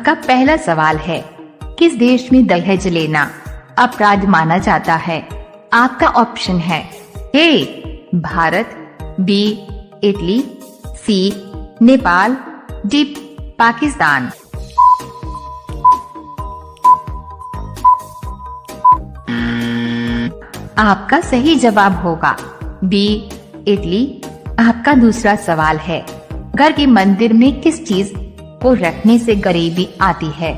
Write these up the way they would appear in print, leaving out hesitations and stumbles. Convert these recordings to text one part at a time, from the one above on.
आपका पहला सवाल है, किस देश में दहेज लेना अपराध माना जाता है? आपका ऑप्शन है A Bharat, B Italy, C Nepal, D Pakistan. आपका सही जवाब होगा बी इटली। आपका दूसरा सवाल है, घर के मंदिर में किस चीज को रखने से गरीबी आती है?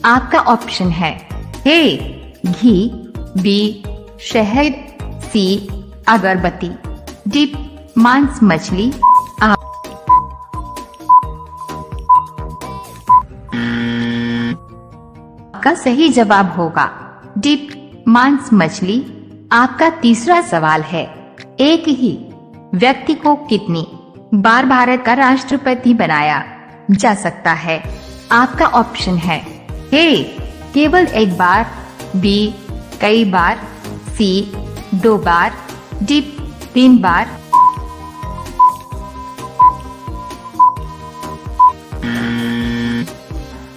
आपका ऑप्शन है ए घी, बी शहद, सी अगरबत्ती, डी मांस मछली। आपका सही जवाब होगा डी मांस मछली। आपका तीसरा सवाल है, एक ही व्यक्ति को कितनी बार भारत का राष्ट्रपति बनाया जा सकता है? आपका ऑप्शन है ए केवल एक बार, बी कई बार, सी 2 बार, डी 3 बार।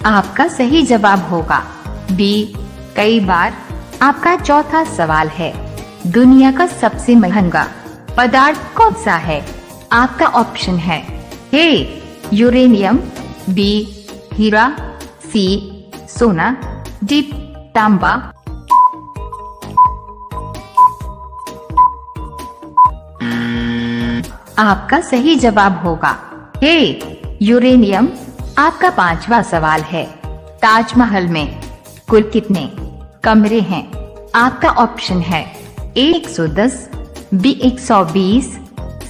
आपका सही जवाब होगा बी कई बार। आपका चौथा सवाल है, दुनिया का सबसे महंगा पदार्थ कौन सा है? आपका ऑप्शन है ए यूरेनियम, बी हीरा, सी सोना, डी तांबा। आपका सही जवाब होगा ए यूरेनियम। आपका पांचवा सवाल है, ताजमहल में कुल कितने कमरे हैं? आपका ऑप्शन है ए 110, बी 120,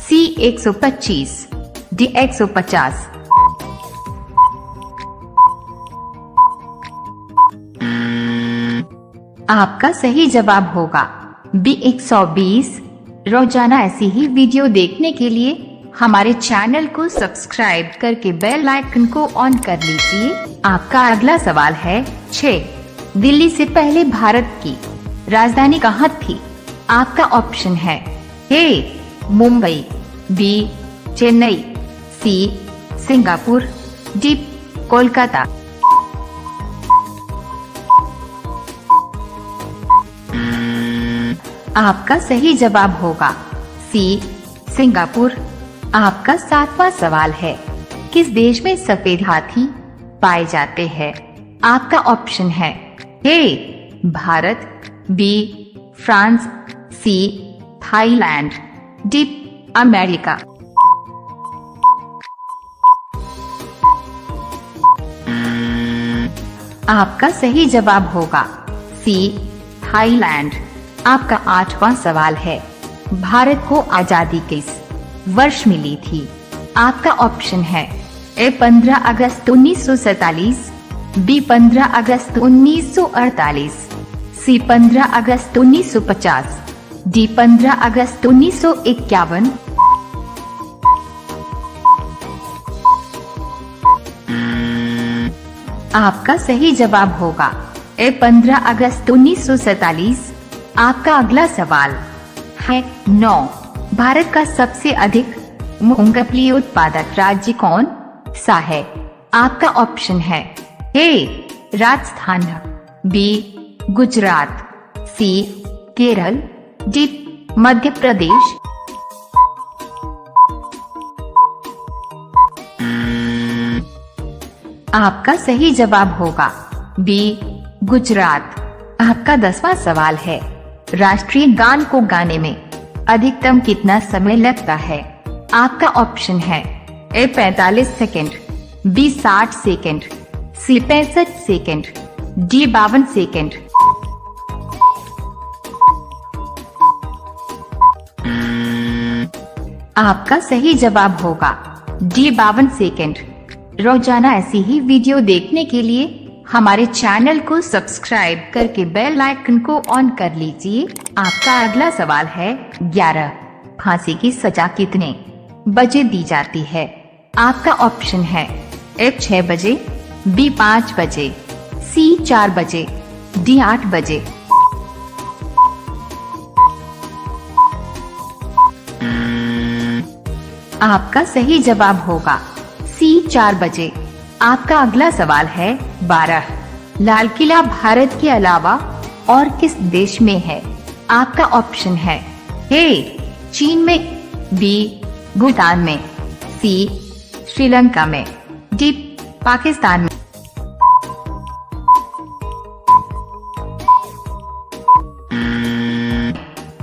सी 125, डी 150। आपका सही जवाब होगा बी 120। रोजाना ऐसी ही वीडियो देखने के लिए हमारे चैनल को सब्सक्राइब करके बेल आइकन को ऑन कर लीजिए। आपका अगला सवाल है 6, दिल्ली से पहले भारत की राजधानी कहाँ थी? आपका ऑप्शन है A Mumbai, B Chennai, C Singapore, D Kolkata. आपका सही जवाब होगा सी सिंगापुर। आपका 7वां सवाल है, किस देश में सफेद हाथी पाए जाते हैं? आपका ऑप्शन है A Bharat, B France, C Thailand, D America. आपका सही जवाब होगा सी थाईलैंड। आपका 8वां सवाल है, भारत को आजादी किस वर्ष मिली थी? आपका ऑप्शन है ए 15 अगस्त 1947, बी 15 अगस्त 1948, सी 15 अगस्त 1950, डी 15 अगस्त 1951। आपका सही जवाब होगा ए 15 अगस्त 1947। आपका अगला सवाल है 9, भारत का सबसे अधिक मूंगफली उत्पादक राज्य कौन सा है? आपका ऑप्शन है ए राजस्थान, बी गुजरात, सी केरल, डी मध्य प्रदेश। आपका सही जवाब होगा बी गुजरात। आपका 10वां सवाल है, राष्ट्रीय गान को गाने में अधिकतम कितना समय लगता है? आपका ऑप्शन है ए 45 सेकेंड, बी 60 सेकेंड, सी 65 सेकेंड, डी 52 सेकेंड। आपका सही जवाब होगा डी 52 सेकेंड। रोजाना ऐसी ही वीडियो देखने के लिए हमारे चैनल को सब्सक्राइब करके बेल आइकन को ऑन कर लीजिए। आपका अगला सवाल है 11, फांसी की सजा कितने बजे दी जाती है? आपका ऑप्शन है ए 6 बजे, बी 5 बजे, सी 4 बजे, डी 8 बजे। आपका सही जवाब होगा सी 4 बजे। आपका अगला सवाल है 12 लाल किला भारत के अलावा और किस देश में है? आपका ऑप्शन है ए चीन में, बी भूटान में, सी श्रीलंका में, डी पाकिस्तान में।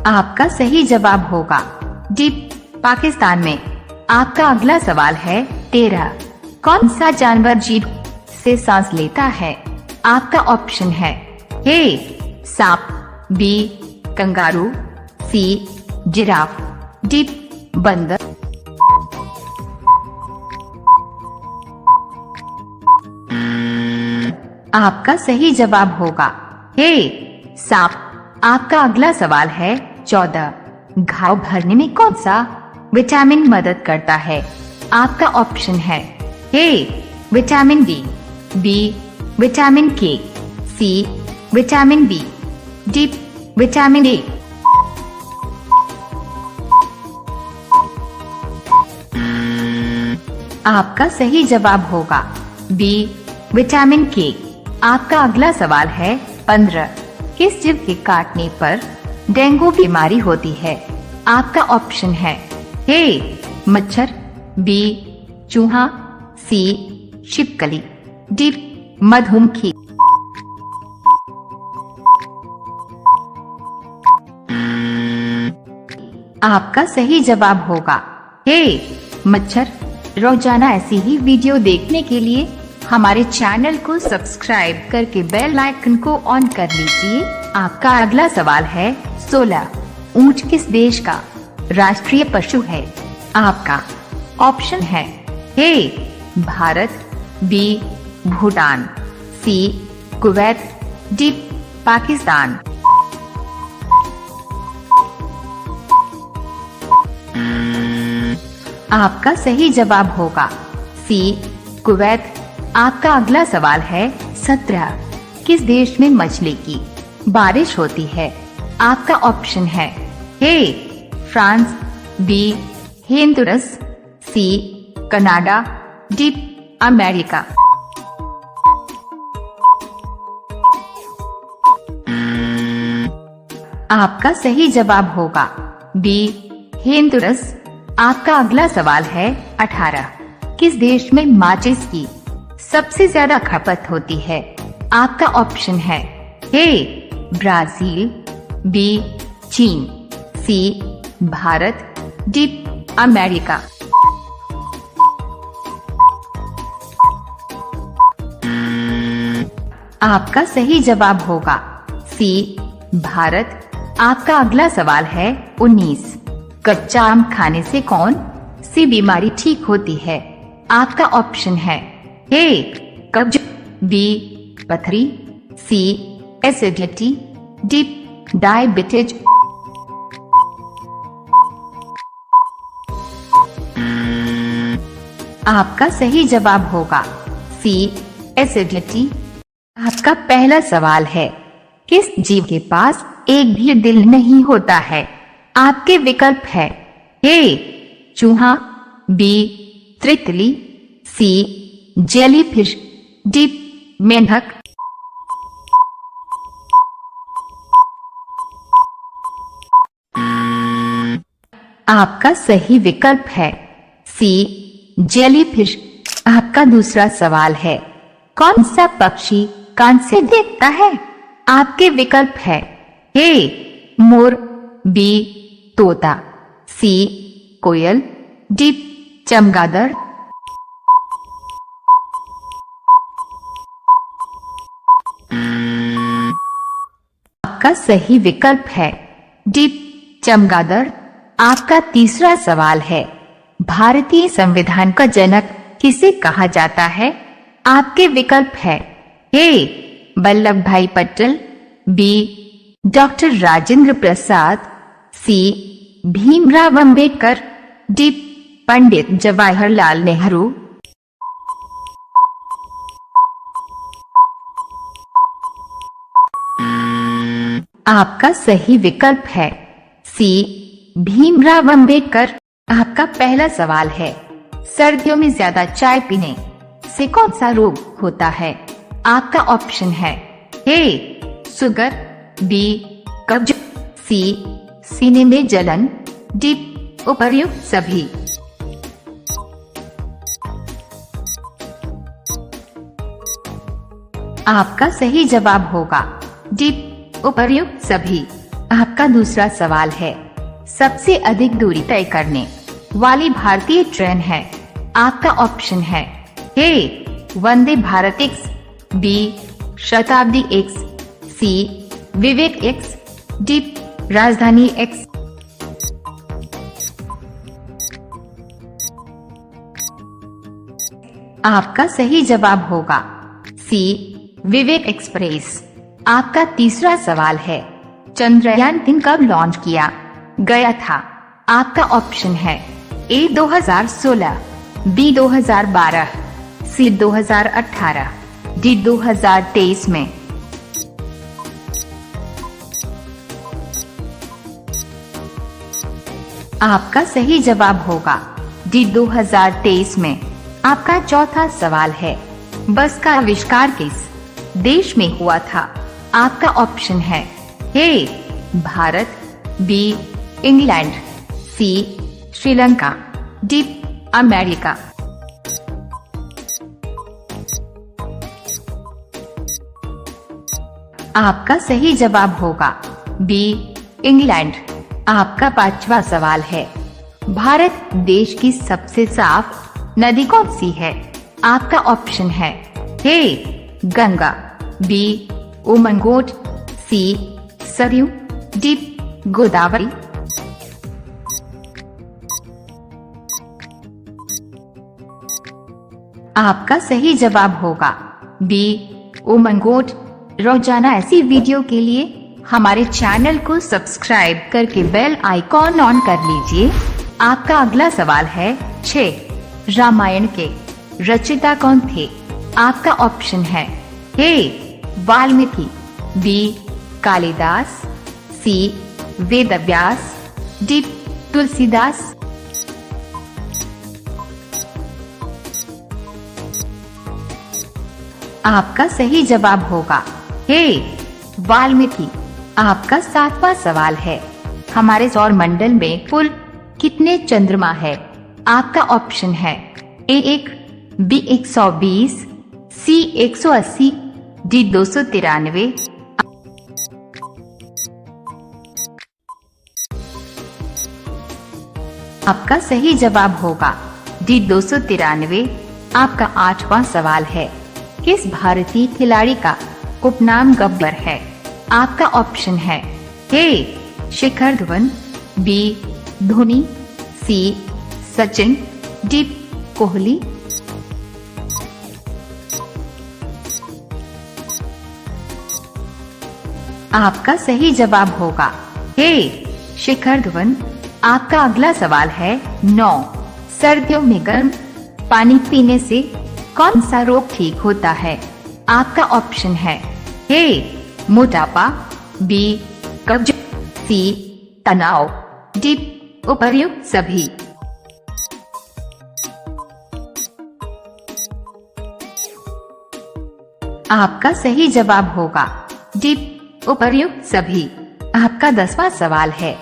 आपका सही जवाब होगा डी पाकिस्तान में। आपका अगला सवाल है 13 कौन सा जानवर जीभ से सांस लेता है? आपका ऑप्शन है ए सांप, B kangaroo, C giraffe, D बंदर। आपका सही जवाब होगा ए सांप। आपका अगला सवाल है 14 घाव भरने में कौन सा विटामिन मदद करता है? आपका ऑप्शन है A vitamin D, B vitamin K, C vitamin B, D vitamin A. आपका सही जवाब होगा बी विटामिन के। आपका अगला सवाल है 15 किस जीव के काटने पर डेंगू बीमारी होती है? आपका ऑप्शन है ए मच्छर, बी चूहा, सी छिपकली, डी मधुमक्खी। आपका सही जवाब होगा ए मच्छर। रोजाना ऐसी ही वीडियो देखने के लिए हमारे चैनल को सब्सक्राइब करके बेल आइकन को ऑन कर लीजिए। आपका अगला सवाल है 16 ऊंट किस देश का राष्ट्रीय पशु है? आपका ऑप्शन है A Bharat, B Bhutan, C Kuwait, D Pakistan. आपका सही जवाब होगा सी कुवैत। आपका अगला सवाल है 17 किस देश में मछली की बारिश होती है? आपका ऑप्शन है A France, B Honduras, C Canada, D America. आपका सही जवाब होगा बी हिंदुरस। आपका अगला सवाल है 18 किस देश में माचिस की सबसे ज्यादा खपत होती है? आपका ऑप्शन है ए ब्राजील, बी चीन, सी भारत, डी अमेरिका। आपका सही जवाब होगा सी भारत। आपका अगला सवाल है 19 कच्चा आम खाने से कौन सी बीमारी ठीक होती है? आपका ऑप्शन है ए कब्ज, बी पथरी, सी एसिडिटी, डी डायबिटीज। आपका सही जवाब होगा सी एसिडिटी। आपका पहला सवाल है किस जीव के पास एक भी दिल नहीं होता है? आपके विकल्प है ए चूहा, बी तितली, सी जेलीफिश, डी मेंढक। आपका सही विकल्प है सी जेलीफिश। आपका दूसरा सवाल है कौन सा पक्षी कान से देखता है? आपके विकल्प है ए मोर, बी तोता, सी कोयल, डी चमगादड़। आपका सही विकल्प है डी चमगादड़। आपका तीसरा सवाल है भारतीय संविधान का जनक किसे कहा जाता है? आपके विकल्प है ए वल्लभ भाई पटेल, बी डॉक्टर राजेंद्र प्रसाद, सी भीमराव अंबेडकर, डी पंडित जवाहरलाल नेहरू। आपका सही विकल्प है सी भीमराव अंबेडकर। आपका पहला सवाल है सर्दियों में ज्यादा चाय पीने से कौन सा रोग होता है? आपका ऑप्शन है ए शुगर, बी कब्ज, सी सीने में जलन, डी उपर्युक्त सभी। आपका सही जवाब होगा डी उपर्युक्त सभी। आपका दूसरा सवाल है, सबसे अधिक दूरी तय करने वाली भारतीय ट्रेन है। आपका ऑप्शन है ए वंदे भारत एक्स, बी शताब्दी एक्स, सी विवेक एक्स, डी राजधानी एक्स। आपका सही जवाब होगा सी विवेक एक्सप्रेस। आपका तीसरा सवाल है, चंद्रयान-3 कब लॉन्च किया गया था? आपका ऑप्शन है ए 2016, बी 2012, सी 2018, डी 2023 में। आपका सही जवाब होगा डी 2023 में। आपका चौथा सवाल है, बस का आविष्कार किस देश में हुआ था? आपका ऑप्शन है A Bharat, B England, C Sri Lanka, D America. आपका सही जवाब होगा बी इंग्लैंड। आपका पांचवा सवाल है, भारत देश की सबसे साफ नदी कौन सी है? आपका ऑप्शन है ए गंगा, बी उमंगोट, सी सरयू, डी गोदावरी। आपका सही जवाब होगा बी उमंगोट। रोजाना ऐसी वीडियो के लिए हमारे चैनल को सब्सक्राइब करके बेल आइकॉन ऑन कर लीजिए। आपका अगला सवाल है 6 रामायण के रचयिता कौन थे? आपका ऑप्शन है ए वाल्मीकि, बी कालिदास, सी वेदव्यास, डी तुलसीदास। आपका सही जवाब होगा ए वाल्मीकि। आपका 7वां सवाल है, हमारे सौर मंडल में कुल कितने चंद्रमा है? आपका ऑप्शन है ए 1, बी 120, सी 180, डी 293। आपका सही जवाब होगा डी 293। आपका 8वां सवाल है, किस भारतीय खिलाड़ी का उपनाम गब्बर है? आपका ऑप्शन है ए शिखर धवन, बी धोनी, सी सचिन, डी कोहली। आपका सही जवाब होगा ए शिखर धवन। आपका अगला सवाल है 9 सर्दियों में गर्म पानी पीने से कौन सा रोग ठीक होता है? आपका ऑप्शन है ए मोटापा, बी कब्ज, सी तनाव, डी उपर्युक्त सभी। आपका सही जवाब होगा डी उपर्युक्त सभी। आपका 10वां सवाल है,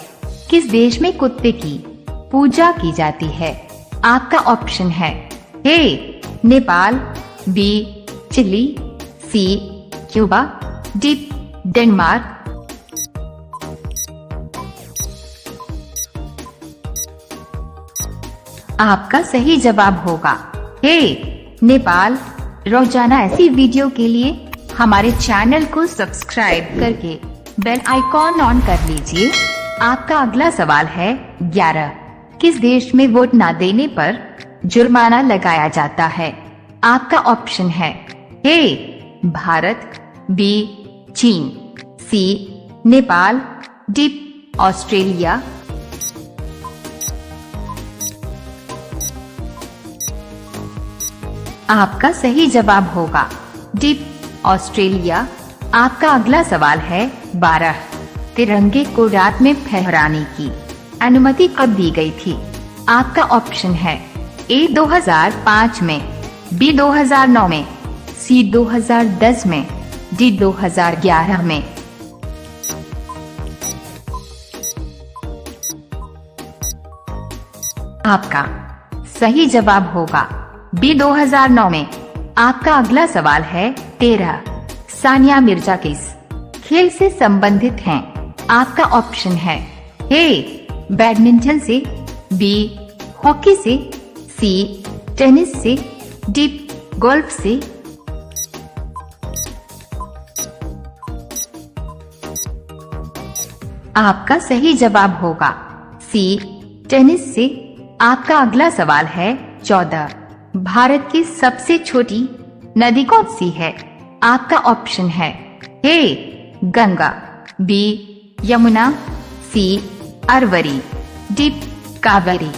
किस देश में कुत्ते की पूजा की जाती है? आपका ऑप्शन है ए नेपाल, बी चिली, सी क्यूबा, डी डेनमार्क। आपका सही जवाब होगा ए नेपाल। रोजाना ऐसी वीडियो के लिए हमारे चैनल को सब्सक्राइब करके बेल आइकॉन ऑन कर लीजिए। आपका अगला सवाल है 11, किस देश में वोट न देने पर जुर्माना लगाया जाता है? आपका ऑप्शन है ए भारत, बी चीन, सी नेपाल, डी ऑस्ट्रेलिया। आपका सही जवाब होगा डी ऑस्ट्रेलिया। आपका अगला सवाल है 12, तिरंगे को रात में फहराने की अनुमति कब दी गई थी? आपका ऑप्शन है ए 2005 में, बी 2009 में, सी 2010 में, डी 2011 में। आपका सही जवाब होगा बी 2009 में। आपका अगला सवाल है 13। सानिया मिर्जा किस खेल से संबंधित हैं? आपका ऑप्शन है ए बैडमिंटन से, बी हॉकी से, सी टेनिस से, डी गोल्फ से। आपका सही जवाब होगा सी टेनिस से। आपका अगला सवाल है 14। भारत की सबसे छोटी नदी कौन सी है? आपका ऑप्शन है ए गंगा, बी यमुना, सी अरवरी, डी कावेरी।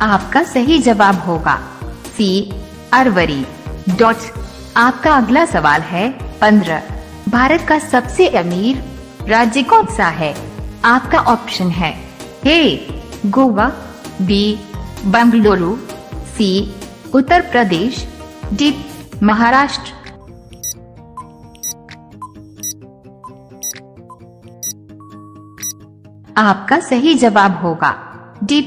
आपका सही जवाब होगा सी अरवरी। आपका अगला सवाल है 15। भारत का सबसे अमीर राज्य कौन सा है? आपका ऑप्शन है ए गोवा, बी बेंगलुरु, सी उत्तर प्रदेश, डी महाराष्ट्र। आपका सही जवाब होगा डी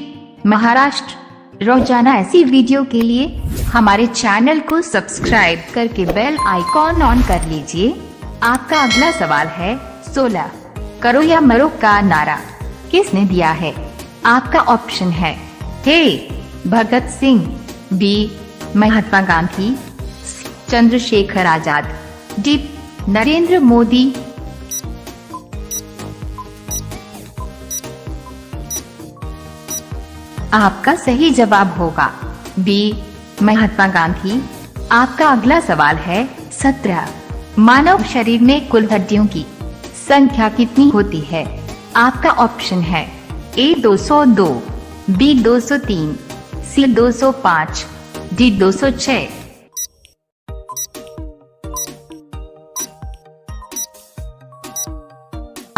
महाराष्ट्र। रोजाना ऐसी वीडियो के लिए हमारे चैनल को सब्सक्राइब करके बेल आइकॉन ऑन कर लीजिए। आपका अगला सवाल है 16। करो या मरो का नारा किसने दिया है? आपका ऑप्शन है ए भगत सिंह, बी महात्मा गांधी, चंद्रशेखर आजाद, डी नरेंद्र मोदी। आपका सही जवाब होगा बी महात्मा गांधी। आपका अगला सवाल है 17। मानव शरीर में कुल हड्डियों की संख्या कितनी होती है? आपका ऑप्शन है ए 202, बी 203, सी 205, डी 206।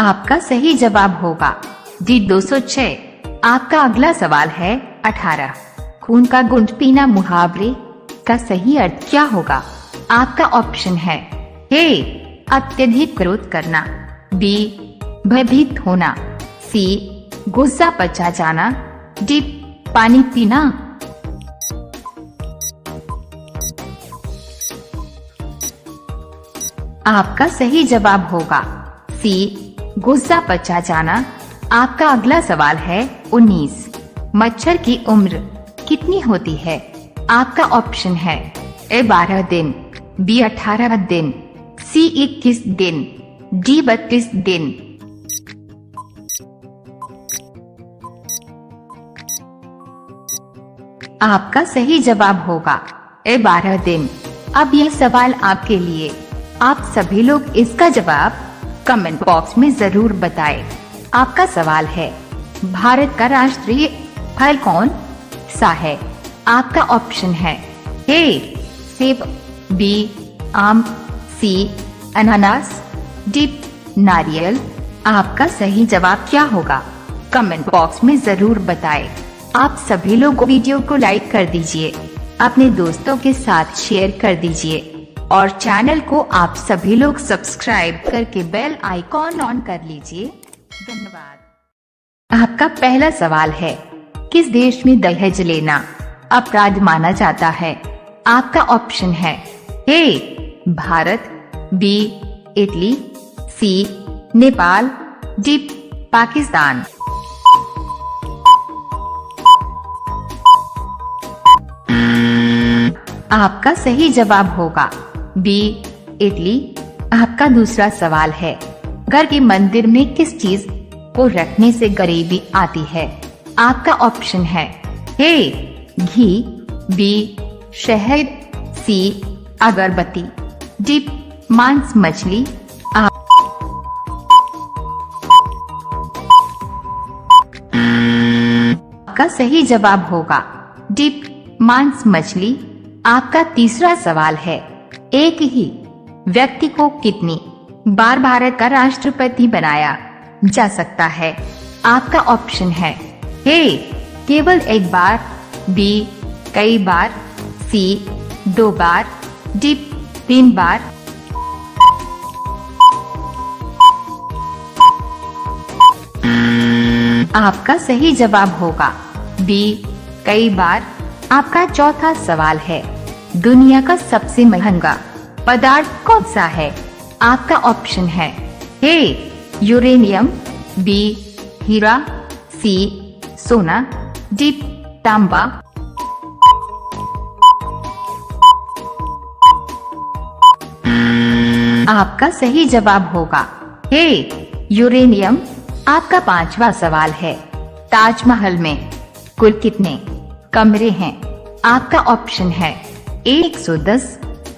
आपका सही जवाब होगा डी 206। आपका अगला सवाल है 18। खून का घुंट पीना मुहावरे का सही अर्थ क्या होगा? आपका ऑप्शन है ए अत्यधिक क्रोध करना, बी भयभीत होना, सी गुस्सा पचा जाना, डी पानी पीना। आपका सही जवाब होगा सी गुस्सा पचा जाना। आपका अगला सवाल है 19। मच्छर की उम्र कितनी होती है? आपका ऑप्शन है ए 12 दिन, बी 18 दिन, सी 21 दिन, डी 32 दिन। आपका सही जवाब होगा ए 12 दिन। अब यह सवाल आपके लिए। आप सभी लोग इसका जवाब कमेंट बॉक्स में जरूर बताएं। आपका सवाल है भारत का राष्ट्रीय फल कौन सा है? आपका ऑप्शन है ए सेब, बी आम, सी अनानास, डी नारियल। आपका सही जवाब क्या होगा? कमेंट बॉक्स में जरूर बताएं। आप सभी लोग वीडियो को लाइक कर दीजिए, अपने दोस्तों के साथ शेयर कर दीजिए और चैनल को आप सभी लोग सब्सक्राइब करके बेल आइकॉन ऑन कर लीजिए। धन्यवाद। आपका पहला सवाल है किस देश में दहेज लेना अपराध माना जाता है? आपका ऑप्शन है A Bharat, B Italy, C Nepal, D Pakistan. आपका सही जवाब होगा बी इटली। आपका दूसरा सवाल है घर के मंदिर में किस चीज को रखने से गरीबी आती है? आपका ऑप्शन है ए घी, बी शहद, सी अगरबत्ती, डी मांस मछली। आपका सही जवाब होगा डी मांस मछली। आपका तीसरा सवाल है एक ही व्यक्ति को कितनी बार भारत का राष्ट्रपति बनाया जा सकता है? आपका ऑप्शन है ए केवल एक बार, बी कई बार, सी 2 बार, डी 3 बार। आपका सही जवाब होगा बी कई बार। आपका चौथा सवाल है, दुनिया का सबसे महंगा पदार्थ कौन सा है? आपका ऑप्शन है ए यूरेनियम, बी हीरा, सी सोना, डी तांबा। आपका सही जवाब होगा ए यूरेनियम। आपका पांचवा सवाल है, ताजमहल में कुल कितने कमरे हैं? आपका ऑप्शन है ए 110,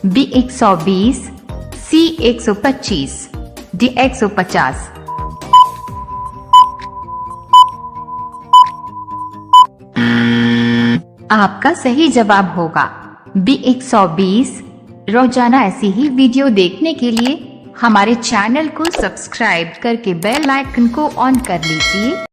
बी 120, सी 125, डी 150। आपका सही जवाब होगा बी 120। रोजाना ऐसी ही वीडियो देखने के लिए हमारे चैनल को सब्सक्राइब करके बेल आइकन को ऑन कर लीजिए।